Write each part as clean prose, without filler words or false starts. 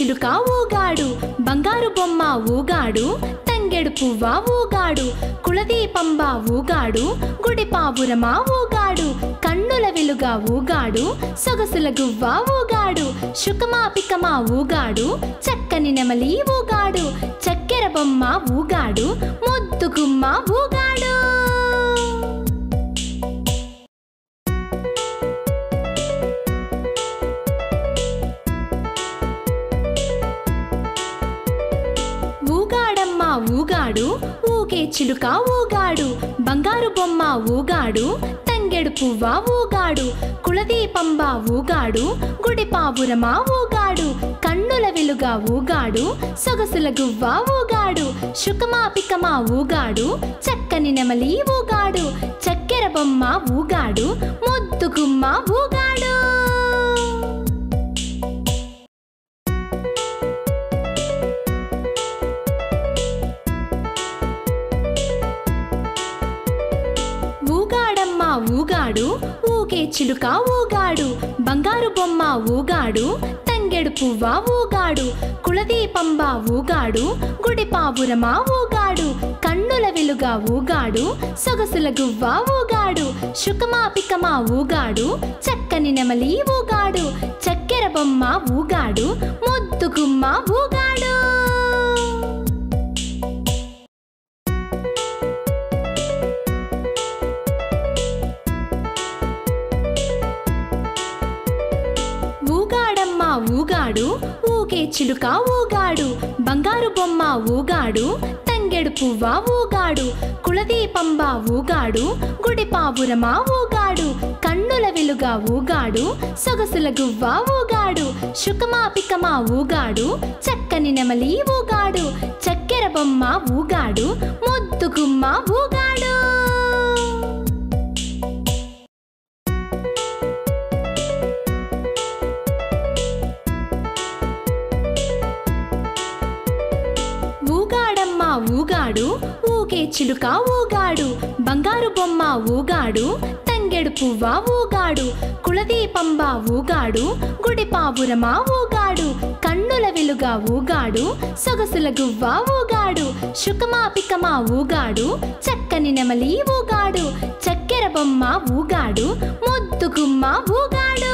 చిలుక ఊగాడు బంగారు బొమ్మ ఊగాడు తంగెడు పువ్వ ఊగాడు కులదీపంబ ఊగాడు గుడి పావురమా ఊగాడు కన్నుల వెలుగా ఊగాడు సొగసుల గువ్వ ఊగాడు శుకమాపికమా ఊగాడు చక్కని నెమలి ఊగాడు చక్కెర బొమ్మ ఊగాడు ముద్దు గుమ్మ ఊగాడు. ఊగాడమ్మ ఊగాడు ఊగే చిలుక ఊగాడు బంగారు బొమ్మ ఊగాడు తంగెడు పువ్వ ఊగాడు కులదీపంబ ఊగాడు గుడి పావురమా ఊగాడు కన్నుల వెలుగా ఊగాడు సొగసుల గువ్వ ఊగాడు శుకమాపికమా ఊగాడు చక్కని నెమలి ఊగాడు చక్కెర బొమ్మ ఊగాడు ముద్దు గుమ్మ ఊగాడు. ఊగాడమ్మ ఊగాడు ఊగే చిలుక ఊగాడు బంగారు బొమ్మ ఊగాడు తంగెడు పువ్వ ఊగాడు కులదీపంబ ఊగాడు గుడి పావురమా ఊగాడు కన్నుల వెలుగా ఊగాడు సొగసుల గువ్వ ఊగాడు శుకమాపికమా ఊగాడు చక్కని నెమలి ఊగాడు చక్కెర బొమ్మ ఊగాడు ముద్దు గుమ్మ ఊగాడు. ఊగాడమ్మ ఊగాడు ఊగే చిలుక ఊగాడు బంగారు బొమ్మ ఊగాడు తంగెడు పువ్వ ఊగాడు కులదీపంబ ఊగాడు గుడి పావురమా ఊగాడు కన్నుల వెలుగా ఊగాడు సొగసుల గువ్వ ఊగాడు శుకమాపికమా ఊగాడు చక్కని నెమలి ఊగాడు చక్కెర బొమ్మ ఊగాడు ముద్దు గుమ్మ ఊగాడు. ఊగాడమ్మ ఊగాడు ఊగే చిలుక ఊగాడు బంగారు బొమ్మ ఊగాడు తంగెడు పువ్వ ఊగాడు కులదీపంబ ఊగాడు గుడి పావురమా ఊగాడు కన్నుల వెలుగా ఊగాడు సొగసుల గువ్వ ఊగాడు శుకమాపికమా ఊగాడు చక్కని నెమలి ఊగాడు చక్కెర బొమ్మ ఊగాడు ముద్దు గుమ్మ ఊగాడు.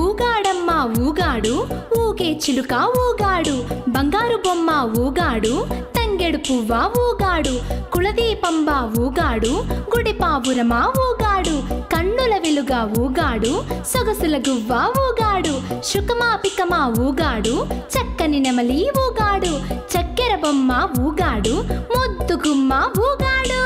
ఊగాడమ్మ ఊగాడు ఊగే చిలుక ఊగాడు బంగారు బొమ్మ ఊగాడు తంగెడు పువ్వ ఊగాడు కులదీపంబ ఊగాడు గుడి పావురమా ఊగాడు కన్నుల వెలుగా ఊగాడు సొగసుల గువ్వ ఊగాడు శుకమాపికమా ఊగాడు చక్కని నెమలి ఊగాడు చక్కెర బొమ్మ ఊగాడు ముద్దు గుమ్మ ఊగాడు.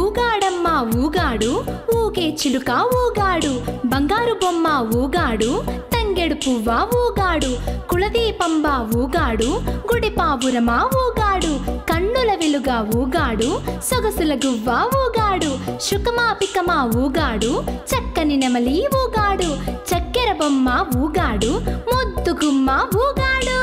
ఊగాడమ్మ ఊగాడు ఊగే చిలుక ఊగాడు బంగారు బొమ్మ ఊగాడు తంగెడు పువ్వ ఊగాడు కులదీపంబ ఊగాడు గుడి పావురమా ఊగాడు కన్నుల వెలుగా ఊగాడు సొగసుల గువ్వ ఊగాడు శుకమాపికమా ఊగాడు చక్కని నెమలి ఊగాడు చక్కెర బొమ్మ ఊగాడు ముద్దు గుమ్మ ఊగాడు.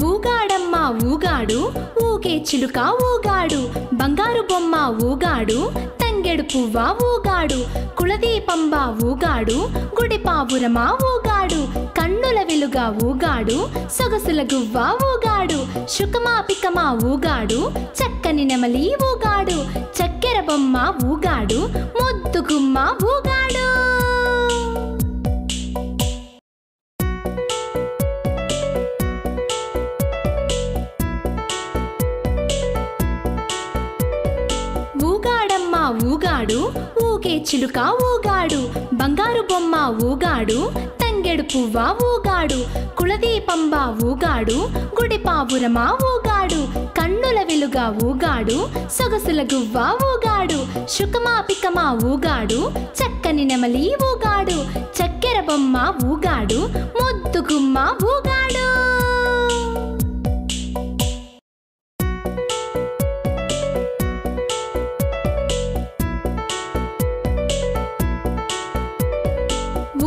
ఊగాడమ్మ ఊగాడు ఊగే చిలుక ఊగాడు బంగారు బొమ్మ ఊగాడు తంగెడు పువ్వ ఊగాడు కులదీపంబ ఊగాడు గుడి పావురమా ఊగాడు కన్నుల వెలుగా ఊగాడు సొగసుల గువ్వ ఊగాడు శుకమాపికమా ఊగాడు చక్కని నెమలి ఊగాడు చక్కెర బొమ్మ ఊగాడు ముద్దు గుమ్మ ఊగాడు. ఊగాడమ్మ ఊగాడు ఊగే చిలుక ఊగాడు బంగారు బొమ్మ ఊగాడు తంగెడు పువ్వ ఊగాడు కులదీపంబ ఊగాడు గుడి పావురమా ఊగాడు కన్నుల వెలుగా ఊగాడు సొగసుల గువ్వ ఊగాడు శుకమాపికమా ఊగాడు చక్కని నెమలి ఊగాడు చక్కెర బొమ్మ ఊగాడు, ముద్దు గుమ్మ ఊగాడు.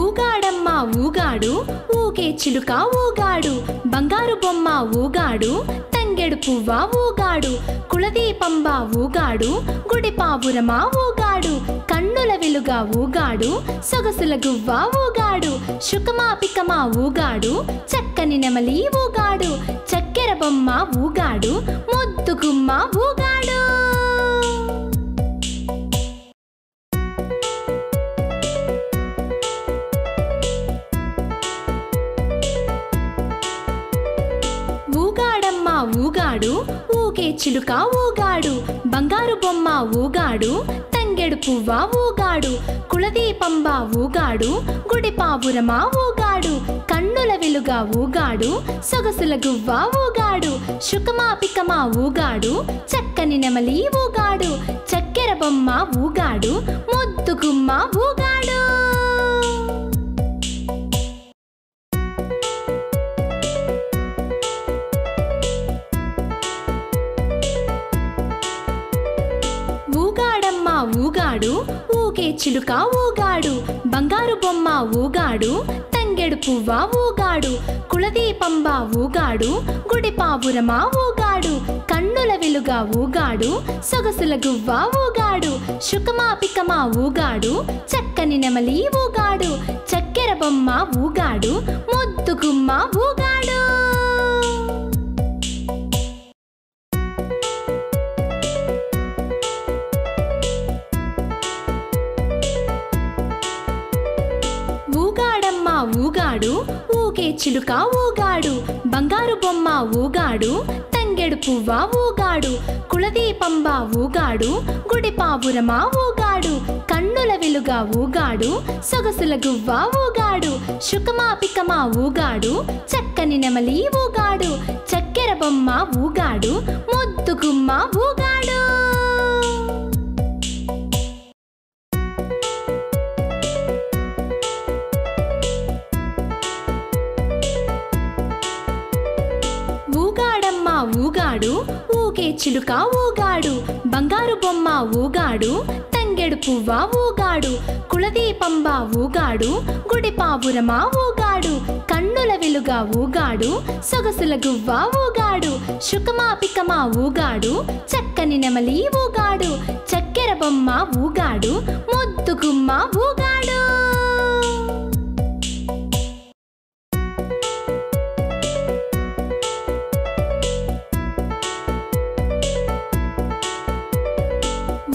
ఊగాడమ్మ ఊగాడు, ఊగే చిలుక ఊగాడు, బంగారు బొమ్మ ఊగాడు, తంగెడు పువ్వ ఊగాడు, కులదీపంబ ఊగాడు, గుడి పావురమ ఊగాడు, కన్నుల వెలుగా ఊగాడు, సొగసుల గువ్వ ఊగాడు, శుకమాపికమ ఊగాడు, చక్కని నెమలి ఊగాడు, చక్కెర బొమ్మ ఊగాడు, ముద్దు గుమ్మ ఊగాడు. ఊగాడమ్మ ఊగాడు, ఊగే చిలుక ఊగాడు, బంగారు బొమ్మ ఊగాడు, తంగెడు పువ్వ ఊగాడు, కులదీపంబ ఊగాడు, గుడి పావురమ ఊగాడు, కన్నుల వెలుగా ఊగాడు, సొగసుల గువ్వ ఊగాడు, శుకమాపికమ ఊగాడు, చక్కని నెమలి ఊగాడు, చక్కెర బొమ్మ ఊగాడు, ముద్దు గుమ్మ ఊగాడు. ఊగాడమ్మ ఊగాడు, ఊగే చిలుక ఊగాడు, బంగారు బొమ్మ ఊగాడు, తంగెడు పువ్వ ఊగాడు, కులదీపంబ ఊగాడు, గుడి పావురమ ఊగాడు, కన్నుల వెలుగా ఊగాడు, సొగసుల గువ్వ ఊగాడు, శుకమాపికమ ఊగాడు, చక్కని నెమలి ఊగాడు, చక్కెర బొమ్మ ఊగాడు, ముద్దు గుమ్మ ఊగాడు. ఊగాడమ్మ ఊగాడు, ఊగే చిలుక ఊగాడు, బంగారు బొమ్మ ఊగాడు, తంగెడు పువ్వ ఊగాడు, కులదీపంబ ఊగాడు, గుడి పావురమ ఊగాడు, కన్నుల వెలుగా ఊగాడు, సొగసుల గువ్వ ఊగాడు, శుకమాపికమ ఊగాడు, చక్కని నెమలి ఊగాడు, చక్కెర బొమ్మ ఊగాడు, ముద్దు గుమ్మ ఊగాడు. ఊగాడమ్మ ఊగాడు, ఊగే చిలుక ఊగాడు, బంగారు బొమ్మ ఊగాడు, తంగెడు పువ్వ ఊగాడు, కులదీపంబ ఊగాడు, గుడి పావురమ ఊగాడు, కన్నుల వెలుగా ఊగాడు, సొగసుల గువ్వ ఊగాడు, శుకమాపికమ ఊగాడు, చక్కని నెమలి ఊగాడు, చక్కెర బొమ్మ ఊగాడు, ముద్దు గుమ్మ ఊగాడు.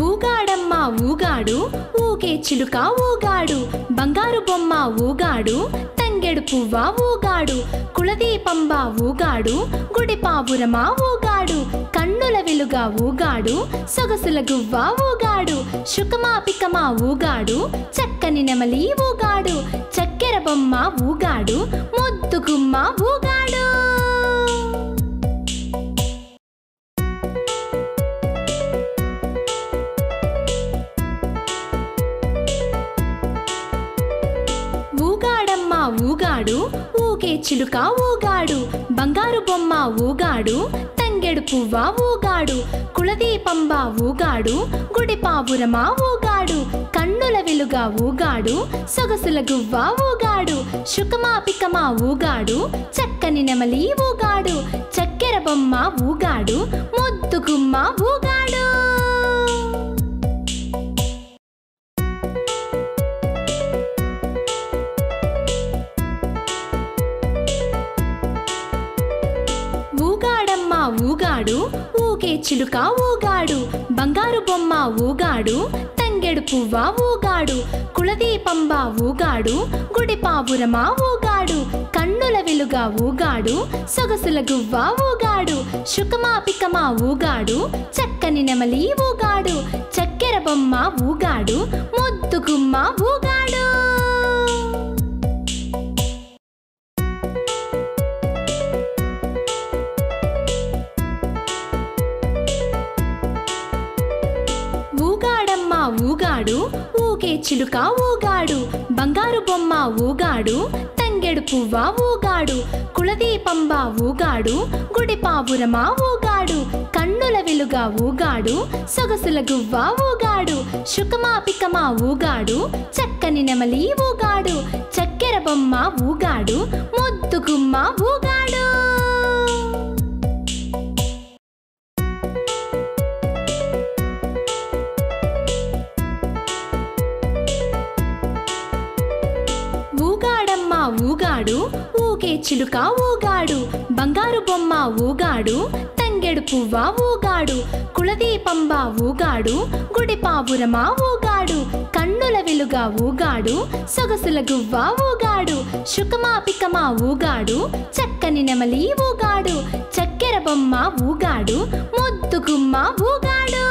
ఊగాడమ్మ ఊగాడు, ఊగే చిలుక ఊగాడు, బంగారు బొమ్మ ఊగాడు, తంగెడు పువ్వ ఊగాడు, కులదీపంబ ఊగాడు, గుడి పావురమ ఊగాడు, కన్నుల వెలుగా ఊగాడు, సొగసుల గువ్వ ఊగాడు, శుకమాపికమ ఊగాడు, చక్కని నెమలి ఊగాడు, చక్కెర బొమ్మ ఊగాడు, ముద్దు గుమ్మ ఊగాడు. ఊగాడమ్మ ఊగాడు, ఊగే చిలుక ఊగాడు, బంగారు బొమ్మ ఊగాడు, తంగెడు పువ్వ ఊగాడు, కులదీపంబ ఊగాడు, గుడి పావురమ ఊగాడు, కన్నుల వెలుగా ఊగాడు, సొగసుల గువ్వ ఊగాడు, శుకమాపికమ ఊగాడు, చక్కని నెమలి ఊగాడు, చక్కెర బొమ్మ ఊగాడు, ముద్దు గుమ్మ ఊగాడు. ఊగాడమ్మ ఊగాడు, ఊగే చిలుక ఊగాడు, బంగారు బొమ్మ ఊగాడు, తంగెడు పువ్వ ఊగాడు, కులదీపంబ ఊగాడు, గుడి పావురమ ఊగాడు, కన్నుల వెలుగా ఊగాడు, సొగసుల గువ్వ ఊగాడు, శుకమాపికమ ఊగాడు, చక్కని నెమలి ఊగాడు, చక్కెర బొమ్మ ఊగాడు, ముద్దు గుమ్మ ఊగాడు. ఊగాడమ్మ ఊగాడు, ఊగే చిలుక ఊగాడు బంగారు బొమ్మ ఊగాడు తంగెడు పువ్వ ఊగాడు కులదీపంబ ఊగాడు గుడి పావురమా ఊగాడు కన్నుల వెలుగా ఊగాడు సొగసుల గువ్వ ఊగాడు శుకమాపికమా ఊగాడు చక్కని నెమలి ఊగాడు చక్కెర బొమ్మ ఊగాడు ముద్దు గుమ్మ ఊగాడు. ఊగాడమ్మ ఊగాడు ఊగే చిలుక ఊగాడు బంగారు బొమ్మ ఊగాడు తంగెడు పువ్వ ఊగాడు కులదీపంబ ఊగాడు గుడి పావురమా ఊగాడు కన్నుల వెలుగా ఊగాడు సొగసుల గువ్వ ఊగాడు శుకమాపికమా ఊగాడు చక్కని నెమలి ఊగాడు చక్కెర బొమ్మ ఊగాడు ముద్దు గుమ్మ ఊగాడు.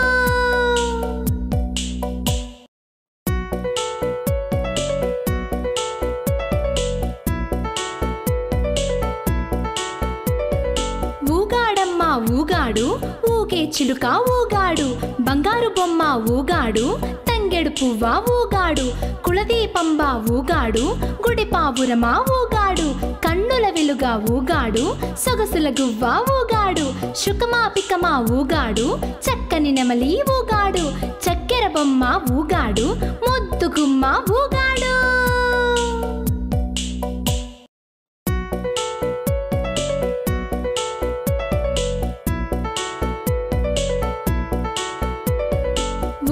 ఊగాడమ్మ ఊగాడు ఊగే చిలుక ఊగాడు బంగారు బొమ్మ ఊగాడు తంగెడు పువ్వ ఊగాడు కులదీపంబ ఊగాడు గుడి పావురమా ఊగాడు కన్నుల వెలుగా ఊగాడు సొగసుల గువ్వ ఊగాడు శుకమాపికమా ఊగాడు చక్కని నెమలి ఊగాడు చక్కెర బొమ్మ ఊగాడు ముద్దు గుమ్మ ఊగాడు.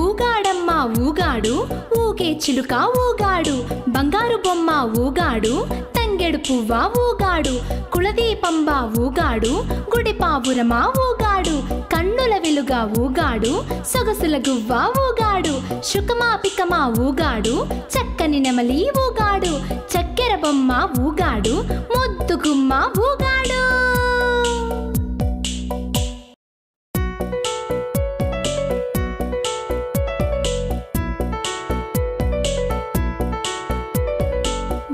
ఊగాడమ్మ ఊగాడు ఊగే చిలుక ఊగాడు బంగారు బొమ్మ ఊగాడు తంగెడు పువ్వ ఊగాడు కులదీపంబ ఊగాడు గుడి పావురమా ఊగాడు కన్నుల వెలుగా ఊగాడు సొగసుల గువ్వ ఊగాడు శుకమాపికమా ఊగాడు చక్కని నెమలి ఊగాడు చక్కెర బొమ్మ ఊగాడు ముద్దు గుమ్మ ఊగాడు.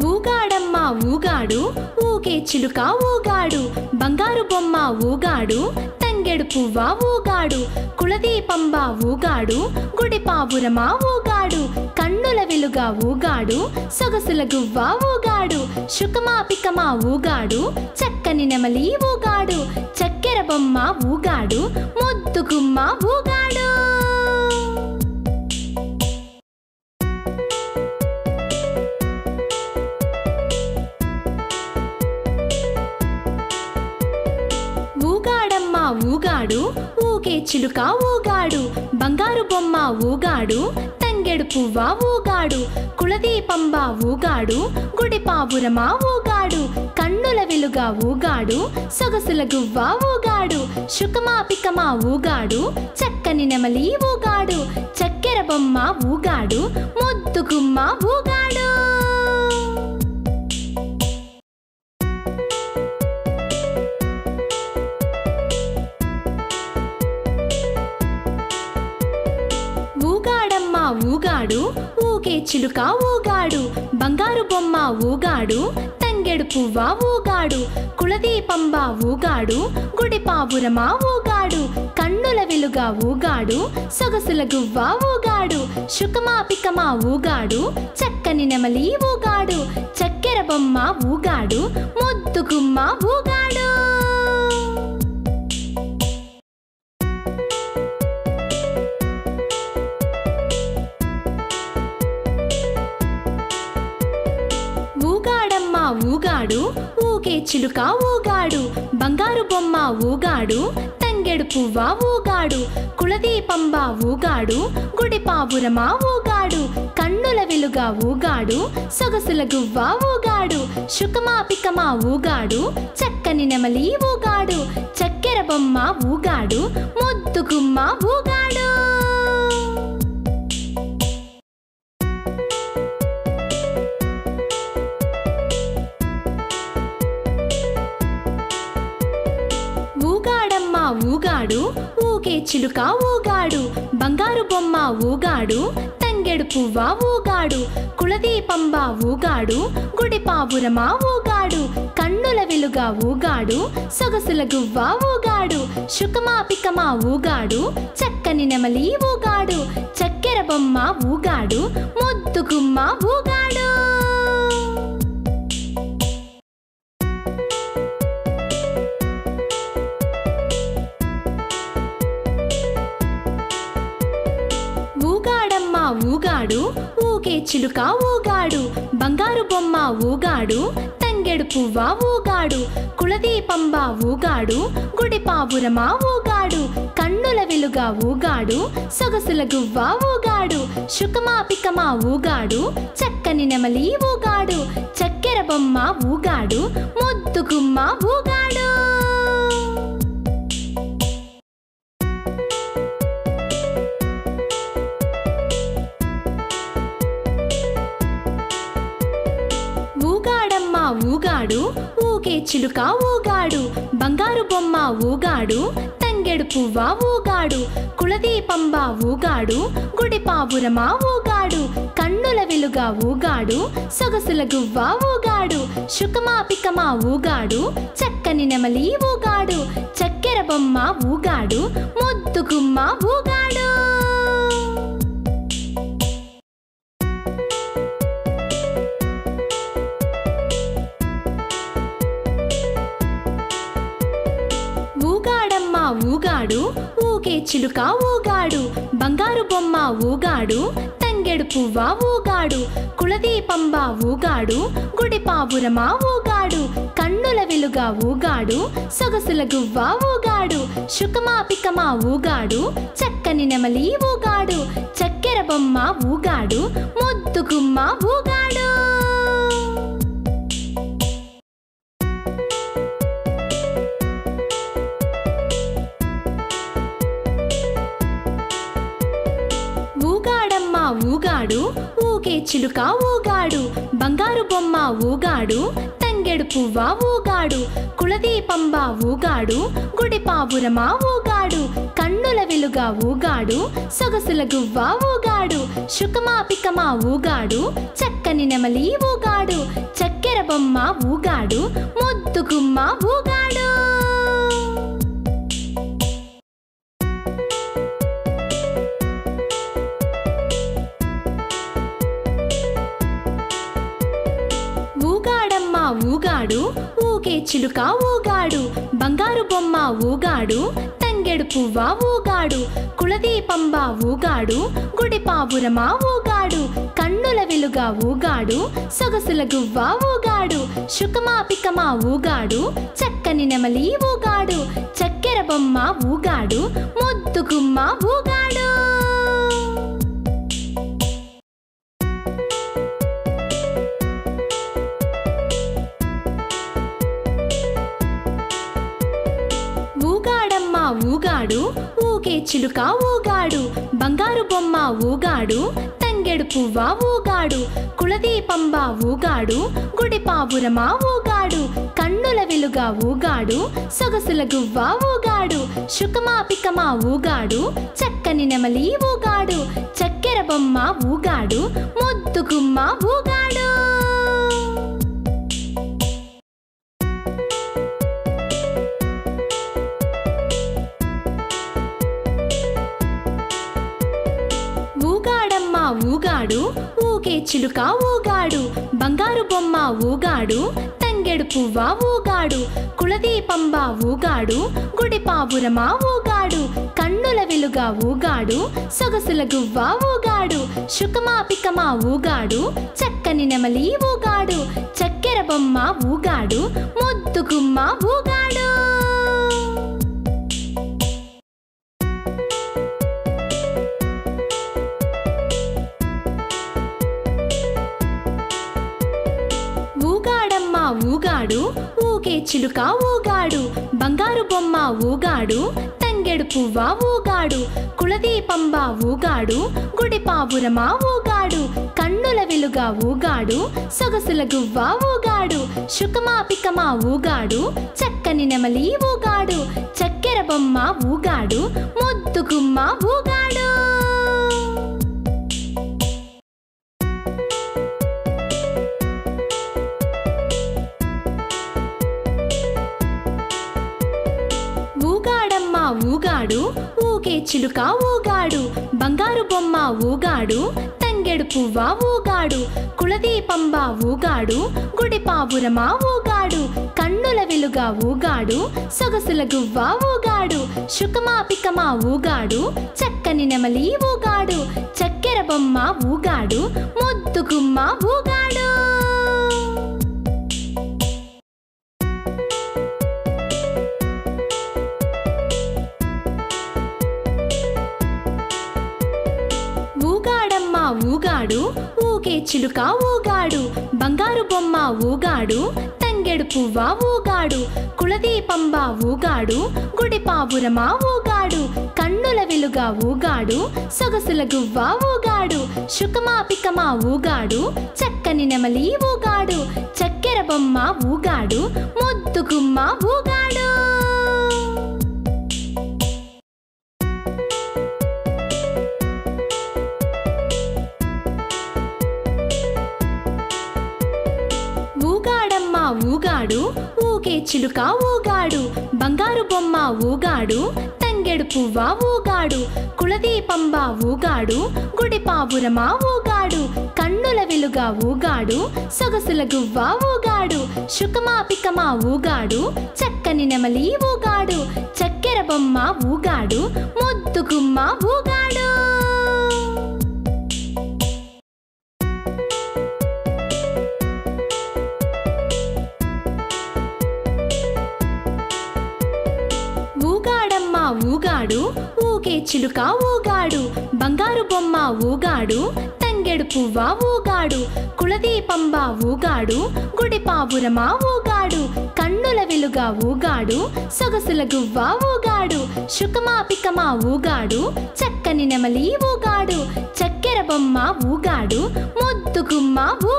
ఊగాడమ్మ ఊగాడు ఊగే చిలుక ఊగాడు బంగారు బొమ్మ ఊగాడు తంగెడు పువ్వ ఊగాడు కులదీపంబ ఊగాడు గుడి పావురమా ఊగాడు కన్నుల వెలుగా ఊగాడు సొగసుల గువ్వ ఊగాడు శుకమాపికమా ఊగాడు చక్కని నెమలి ఊగాడు చక్కెర బొమ్మ ఊగాడు ముద్దు గుమ్మ ఊగాడు. ఊగాడమ్మ ఊగాడు ఊగే చిలుక ఊగాడు బంగారు బొమ్మ ఊగాడు తంగెడు పువ్వ ఊగాడు కులదీపంబ ఊగాడు గుడి పావురమా ఊగాడు కన్నుల వెలుగా ఊగాడు సొగసుల గువ్వ ఊగాడు శుకమాపికమా ఊగాడు చక్కని నెమలి ఊగాడు చక్కెర బొమ్మ ఊగాడు ముద్దు గుమ్మ ఊగాడు. ఊగాడమ్మ ఊగాడు ఊగే చిలుక ఊగాడు బంగారు బొమ్మ ఊగాడు తంగెడు పువ్వ ఊగాడు కులదీపంబ ఊగాడు గుడి పావురమా ఊగాడు కన్నుల వెలుగా ఊగాడు సొగసుల గువ్వ ఊగాడు శుకమాపికమా ఊగాడు చక్కని నెమలి ఊగాడు చక్కెర బొమ్మ ఊగాడు ముద్దు గుమ్మ ఊగాడు. ఊగాడమ్మ ఊగాడు ఊగే చిలుక ఊగాడు బంగారు బొమ్మ ఊగాడు తంగెడు పువ్వ ఊగాడు కులదీపంబ ఊగాడు గుడి పావురమా ఊగాడు కన్నుల వెలుగా ఊగాడు సొగసుల గువ్వ ఊగాడు. ఊగాడు, శుకమాపికమా ఊగాడు, చక్కని నెమలి ఊగాడు, చక్కెర బొమ్మ ఊగాడు, ముద్దు గుమ్మ ఊగాడు. ఊగాడమ్మ ఊగాడు, ఊగే చిలుక ఊగాడు, బంగారు బొమ్మ ఊగాడు, తంగెడు పువ్వ ఊగాడు, కులదీపంబ ఊగాడు, గుడి పావురమా ఊగాడు, కన్నుల వెలుగా ఊగాడు, సొగసుల గువ్వ ఊగాడు, శుకమాపికమా ఊగాడు, చక్కని నెమలి ఊగాడు, చక్కెర చక్కెర బొమ్మ ఊగాడు ముద్దు గుమ్మ ఊగాడు. ఊగాడమ్మ ఊగాడు ఊగే చిలుక ఊగాడు, బంగారు బొమ్మ ఊగాడు తంగెడు పువ్వ ఊగాడు, కులదీపంబ ఊగాడు గుడి పావురమా ఊగాడు, కన్నుల వెలుగా ఊగాడు సొగసుల గువ్వ ఊగాడు, శుకమాపికమా ఊగాడు చక్కని నెమలి ఊగాడు, చక్కెర బొమ్మ ఊగాడు ముద్దు గుమ్మ ఊగాడు. ఊగాడమ్మ ఊగాడు ఊగే చిలుక ఊగాడు, బంగారు బొమ్మ ఊగాడు తంగెడు పువ్వ ఊగాడు, కులదీపంబ ఊగాడు గుడి పావురమా ఊగాడు, కన్నుల వెలుగా ఊగాడు సొగసుల గువ్వ ఊగాడు, శుకమాపికమా ఊగాడు చక్కని నెమలి ఊగాడు, చక్కెర బొమ్మ ఊగాడు ముద్దు గుమ్మ ఊగాడు. ఊగాడమ్మ ఊగాడు ఊగే చిలుక ఊగాడు, బంగారు బొమ్మ ఊగాడు తంగెడు పువ్వ ఊగాడు, కులదీపంబ ఊగాడు గుడి పావురమా ఊగాడు, కన్నుల వెలుగా ఊగాడు సొగసుల గువ్వ ఊగాడు, శుకమాపికమా ఊగాడు చక్కని నెమలి ఊగాడు, చక్కెర బొమ్మ ఊగాడు ముద్దు గుమ్మ ఊగాడు. ఊగాడమ్మ ఊగాడు ఊగే చిలుక ఊగాడు, బంగారు బొమ్మ ఊగాడు తంగెడు పువ్వ ఊగాడు, కులదీపంబ ఊగాడు గుడి పావురమా ఊగాడు, కన్నుల వెలుగా ఊగాడు సొగసుల గువ్వ ఊగాడు, శుకమాపికమా ఊగాడు చక్కని నెమలి ఊగాడు, చక్కెర బొమ్మ ఊగాడు ముద్దు గుమ్మ ఊగాడు. ఊగాడమ్మ ఊగాడు ఊగే చిలుక ఊగాడు, బంగారు బొమ్మ ఊగాడు తంగెడు పువ్వ ఊగాడు, కులదీపంబ ఊగాడు గుడి పావురమా ఊగాడు, కన్నుల వెలుగా ఊగాడు సొగసుల గువ్వ ఊగాడు, శుకమాపికమా ఊగాడు చక్కని నెమలి ఊగాడు, చక్కెర బొమ్మ ఊగాడు ముద్దు గుమ్మ ఊగాడు. ఊగాడమ్మ ఊగాడు ఊగే చిలుక ఊగాడు, బంగారు బొమ్మ ఊగాడు తంగెడు పువ్వ ఊగాడు, కులదీపంబ ఊగాడు గుడి పావురమా ఊగాడు, కన్నుల వెలుగా ఊగాడు సొగసుల గువ్వ ఊగాడు, శుకమాపికమా ఊగాడు చక్కని నెమలి ఊగాడు, చక్కెర బొమ్మ ఊగాడు ముద్దు గుమ్మ ఊగాడు. ఊగాడమ్మ ఊగాడు ఊగే చిలుక ఊగాడు, బంగారు బొమ్మ ఊగాడు తంగెడు పువ్వ ఊగాడు, కులదీపంబ ఊగాడు గుడి పావురమా ఊగాడు, కన్నుల వెలుగా ఊగాడు సొగసుల గువ్వ ఊగాడు, శుకమాపికమా ఊగాడు చక్కని నెమలి ఊగాడు, చక్కెర బొమ్మ ఊగాడు ముద్దు గుమ్మ ఊగాడు. ఊగాడమ్మ ఊగాడు ఊగే చిలుక ఊగాడు, బంగారు బొమ్మ ఊగాడు తంగెడు పువ్వ ఊగాడు, కులదీపంబ ఊగాడు గుడి పావురమా ఊగాడు, కన్నుల వెలుగా ఊగాడు సొగసుల గువ్వ ఊగాడు, శుకమాపికమా ఊగాడు చక్కని నెమలి ఊగాడు, చక్కెర బొమ్మ ఊగాడు ముద్దు గుమ్మ ఊగాడు. ఊగాడమ్మ ఊగాడు ఊగే చిలుక ఊగాడు బంగారు బొమ్మ ఊగాడు తంగెడు పువ్వ ఊగాడు కులదీపంబ ఊగాడు గుడి పావురమా ఊగాడు కన్నుల వెలుగా ఊగాడు సొగసుల గువ్వ ఊగాడు శుకమాపికమా ఊగాడు చక్కని నెమలి ఊగాడు చక్కెర బొమ్మ ఊగాడు ముద్దు గుమ్మ ఊగాడు. ఊగాడమ్మ ఊగాడు ఊగే చిలుక ఊగాడు బంగారు బొమ్మ ఊగాడు తంగెడు పువ్వ ఊగాడు కులదీపంబ ఊగాడు గుడి పావురమా ఊగాడు కన్నుల వెలుగా ఊగాడు సొగసుల గువ్వ ఊగాడు శుకమాపికమా ఊగాడు చక్కని నెమలి ఊగాడు చక్కెర బొమ్మ ఊగాడు ముద్దు గుమ్మ ఊగాడు. ఊగాడమ్మ ఊగాడు ఊగే చిలుక ఊగాడు బంగారు బొమ్మ ఊగాడు తంగెడు పువ్వ ఊగాడు కులదీపంబ ఊగాడు గుడి పావురమా ఊగాడు కన్నుల వెలుగా ఊగాడు సొగసుల గువ్వ ఊగాడు శుకమాపికమా ఊగాడు చక్కని నెమలి ఊగాడు చక్కెర బొమ్మ ఊగాడు ముద్దు గుమ్మ ఊగాడు. ఊగాడమ్మ ఊగాడు ఊగే చిలుక ఊగాడు బంగారు బొమ్మ ఊగాడు తంగెడు పువ్వ ఊగాడు కులదీపంబ ఊగాడు గుడి పావురమా ఊగాడు కన్నుల వెలుగా ఊగాడు సొగసుల గువ్వ ఊగాడు శుకమాపికమా ఊగాడు చక్కని నెమలి ఊగాడు చక్కెర బొమ్మ ఊగాడు ముద్దు గుమ్మ ఊగాడు.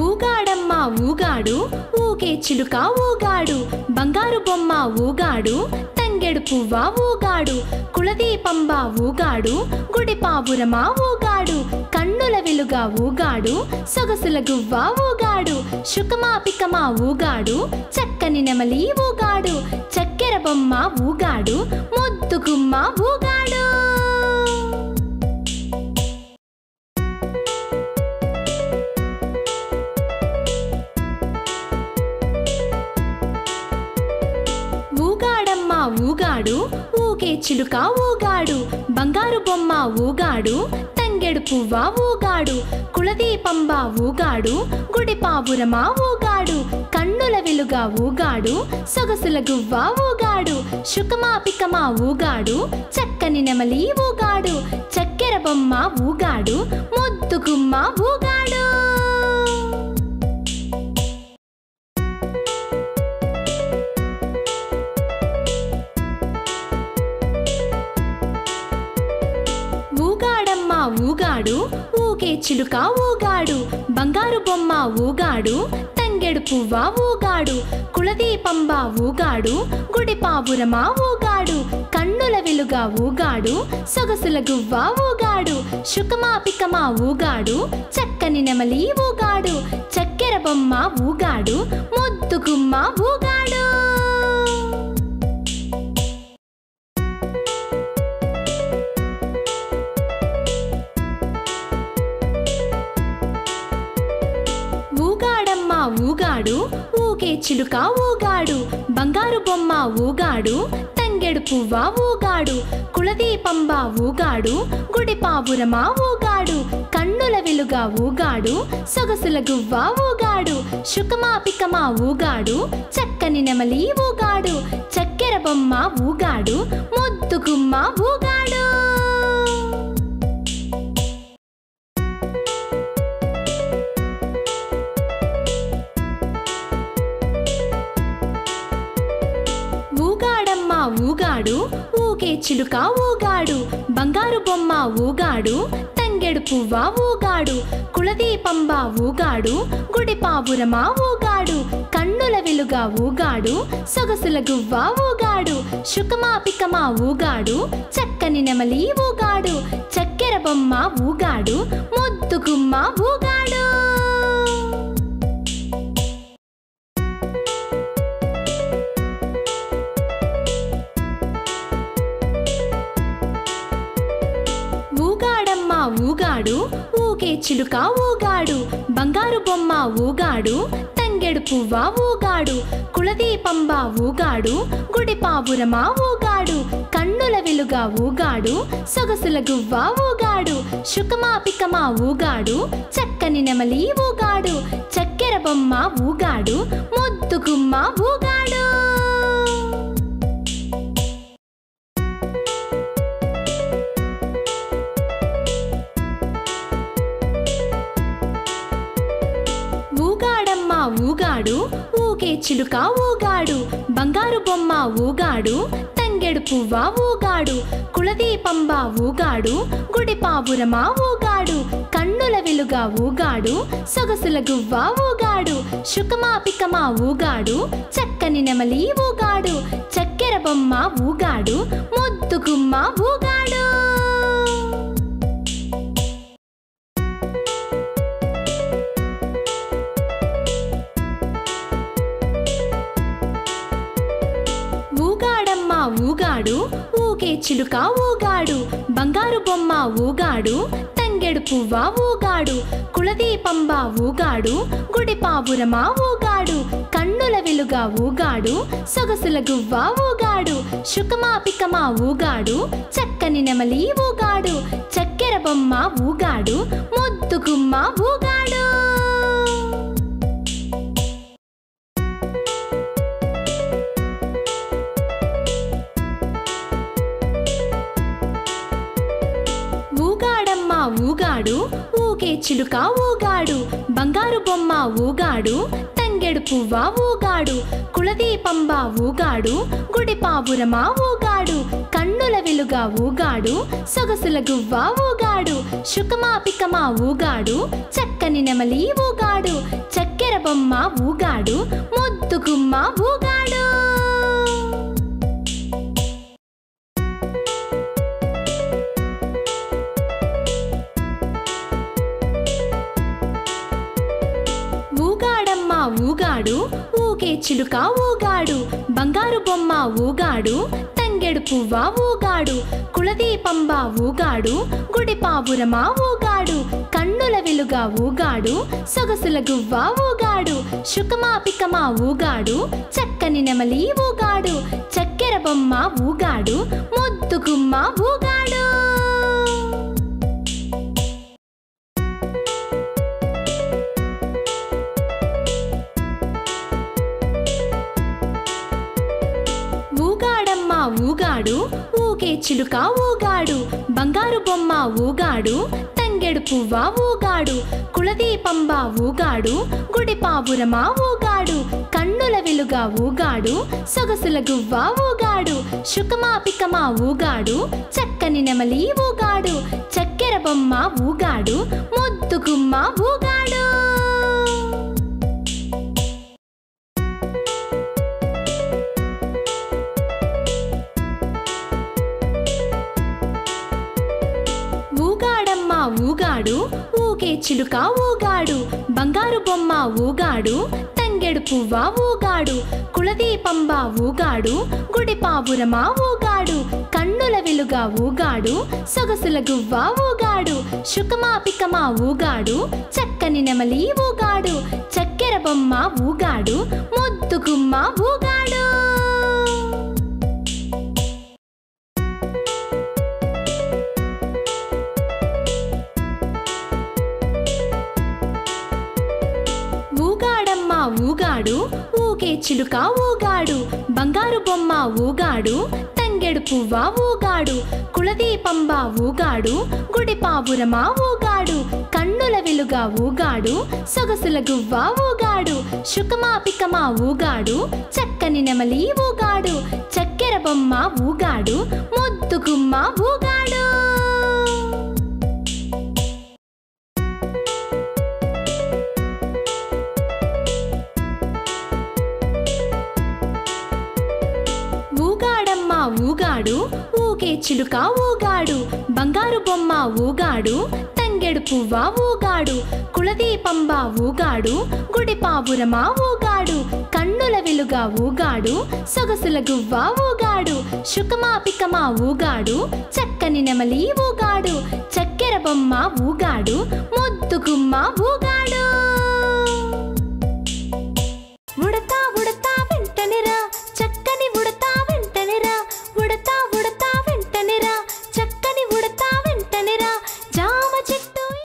ఊగాడమ్మ ఊగాడు ఊగే చిలుక ఊగాడు బంగారు బొమ్మ ఊగాడు తంగెడు పువ్వ ఊగాడు కులదీపంబ ఊగాడు గుడి పావురమా ఊగాడు కన్నుల వెలుగా ఊగాడు సొగసుల గువ్వ ఊగాడు శుకమాపికమా ఊగాడు చక్కని నెమలి ఊగాడు చక్కెర బొమ్మ ఊగాడు ముద్దు గుమ్మ ఊగాడు. ఊగాడమ్మ ఊగాడు ఊగే చిలుక ఊగాడు బంగారు బొమ్మ ఊగాడు తంగెడు పువ్వ ఊగాడు కులదీపంబ ఊగాడు గుడి పావురమా ఊగాడు కన్నుల వెలుగా ఊగాడు సొగసుల గువ్వ ఊగాడు శుకమాపికమా ఊగాడు చక్కని నెమలి ఊగాడు చక్కెర బొమ్మ ఊగాడు ముద్దు గుమ్మ ఊగాడు. ఊగాడమ్మ ఊగాడు ఊగే చిలుక ఊగాడు బంగారు బొమ్మ ఊగాడు తంగెడు పువ్వ ఊగాడు కులదీపంబ ఊగాడు గుడి పావురమా ఊగాడు కన్నుల వెలుగా ఊగాడు సొగసుల గువ్వ ఊగాడు. ఊగాడు, శుకమాపికమా ఊగాడు, చక్కని నెమలి ఊగాడు, చక్కెర బొమ్మ ఊగాడు, ముద్దు గుమ్మ ఊగాడు. ఊగాడమ్మ ఊగాడు, ఊగే చిలుక ఊగాడు, బంగారు బొమ్మ ఊగాడు, తంగెడు పువ్వ ఊగాడు, కులదీపంబ ఊగాడు, గుడి పావురమా ఊగాడు, కన్నుల వెలుగా ఊగాడు, సొగసుల గువ్వ ఊగాడు, శుకమాపికమా ఊగాడు, చక్కని నెమలి ఊగాడు, చక్కెర బొమ్మ ఊగాడు, ముద్దు గుమ్మ ఊగాడు. ఊగాడమ్మ ఊగాడు, ఊగే చిలుక ఊగాడు, బంగారు బొమ్మ ఊగాడు, తంగెడు పువ్వ ఊగాడు, కులదీపంబ ఊగాడు, కన్నుల వెలుగా ఊగాడు, సొగసుల గువ్వ ఊగాడు, చక్కని నెమలి ఊగాడు, చక్కెర బొమ్మ ఊగాడు, ముద్దు గుమ్మ ఊగాడు. ఊగాడమ్మ ఊగాడు, ఊగే చిలుక ఊగాడు, బంగారు బొమ్మ ఊగాడు, తంగెడు పువ్వ ఊగాడు, కులదీపంబ ఊగాడు, గుడి పావురమా ఊగాడు, కన్నుల వెలుగా ఊగాడు, సొగసుల గువ్వ ఊగాడు, శుకమాపికమా ఊగాడు, చక్కని నెమలి ఊగాడు, చక్కెర చక్కెర బొమ్మ ఊగాడు ముద్దు గుమ్మ ఊగాడు. ఊగాడమ్మ ఊగాడు ఊగే చిలుక ఊగాడు, బంగారు బొమ్మ ఊగాడు తంగెడు పువ్వ ఊగాడు, కులదీపంబ ఊగాడు గుడి పావురమా ఊగాడు, కన్నుల వెలుగా ఊగాడు సొగసుల గువ్వ ఊగాడు, శుకమాపికమా ఊగాడు చక్కని నెమలి ఊగాడు, చక్కెర బొమ్మ ఊగాడు ముద్దు గుమ్మ ఊగాడు. ఊగాడమ్మ ఊగాడు ఊగే చిలుక ఊగాడు, బంగారు బొమ్మ ఊగాడు తంగెడు పువ్వ ఊగాడు, కులదీపంబ ఊగాడు గుడి పావురమా ఊగాడు, కన్నుల వెలుగా ఊగాడు సొగసుల గువ్వ ఊగాడు, శుకమాపికమా ఊగాడు చక్కని నెమలి ఊగాడు, చక్కెర బొమ్మ ఊగాడు ముద్దు గుమ్మ ఊగాడు. ఊగాడమ్మ ఊగాడు ఊగే చిలుక ఊగాడు, బంగారు బొమ్మ ఊగాడు తంగెడు పువ్వ ఊగాడు, కులదీపంబ ఊగాడు గుడి పావురమా ఊగాడు, కన్నుల వెలుగా ఊగాడు సొగసుల గువ్వ ఊగాడు, శుకమాపికమా ఊగాడు చక్కని నెమలి ఊగాడు, చక్కెర బొమ్మ ఊగాడు ముద్దు గుమ్మ ఊగాడు. ఊగాడమ్మ ఊగాడు ఊగే చిలుక ఊగాడు, బంగారు బొమ్మ ఊగాడు తంగెడు పువ్వ ఊగాడు, కులదీపంబ ఊగాడు గుడి పావురమా ఊగాడు, కన్నుల వెలుగా ఊగాడు సొగసుల గువ్వ ఊగాడు, శుకమాపికమా ఊగాడు చక్కని నెమలి ఊగాడు, చక్కెర బొమ్మ ఊగాడు ముద్దు గుమ్మ ఊగాడు. ఊగాడమ్మ ఊగాడు ఊగే చిలుక ఊగాడు, బంగారు బొమ్మ ఊగాడు తంగెడు పువ్వ ఊగాడు, కులదీపంబ ఊగాడు గుడి పావురమా ఊగాడు, కన్నుల వెలుగా ఊగాడు సొగసుల గువ్వ ఊగాడు, శుకమాపికమా ఊగాడు చక్కని నెమలి ఊగాడు, చక్కెర బొమ్మ ఊగాడు ముద్దు గుమ్మ ఊగాడు. ఊగాడమ్మ ఊగాడు ఊగే చిలుక ఊగాడు, బంగారు బొమ్మ ఊగాడు తంగెడు పువ్వ ఊగాడు, కులదీపంబ ఊగాడు గుడి పావురమా ఊగాడు, కన్నుల వెలుగా ఊగాడు సొగసుల గువ్వ ఊగాడు, శుకమాపికమా ఊగాడు చక్కని నెమలి ఊగాడు, చక్కెర బొమ్మ ఊగాడు ముద్దు గుమ్మ ఊగాడు. ఊగాడమ్మ ఊగాడు ఊగే చిలుక ఊగాడు, బంగారు బొమ్మ ఊగాడు తంగెడు పువ్వ ఊగాడు, కులదీపంబ ఊగాడు గుడి పావురమా ఊగాడు, కన్నుల వెలుగా ఊగాడు సొగసుల గువ్వ ఊగాడు, శుకమాపికమా ఊగాడు చక్కని నెమలి ఊగాడు, చక్కెర బొమ్మ ఊగాడు ముద్దు గుమ్మ ఊగాడు. ఊగాడమ్మ ఊగాడు ఊగే చిలుక ఊగాడు, బంగారు బొమ్మ ఊగాడు తంగెడు పువ్వ ఊగాడు, కులదీపంబ ఊగాడు గుడి పావురమా ఊగాడు, కన్నుల వెలుగా ఊగాడు సొగసుల గువ్వ ఊగాడు, శుకమాపికమా ఊగాడు చక్కని నెమలి ఊగాడు, చక్కెర బొమ్మ ఊగాడు ముద్దు గుమ్మ ఊగాడు. ఊగాడమ్మ ఊగాడు ఊగే చిలుక ఊగాడు, బంగారు బంగారు బొమ్మ ఊగాడు, తంగెడు పువ్వ ఊగాడు, కులదీపంబ ఊగాడు, గుడి పావురమా ఊగాడు, కన్నుల వెలుగా ఊగాడు, సొగసుల గువ్వ ఊగాడు, శుకమా పికమా ఊగాడు, చక్కని నెమలి ఊగాడు, చక్కెర బొమ్మ ఊగాడు, ముద్దు గుమ్మ ఊగాడు.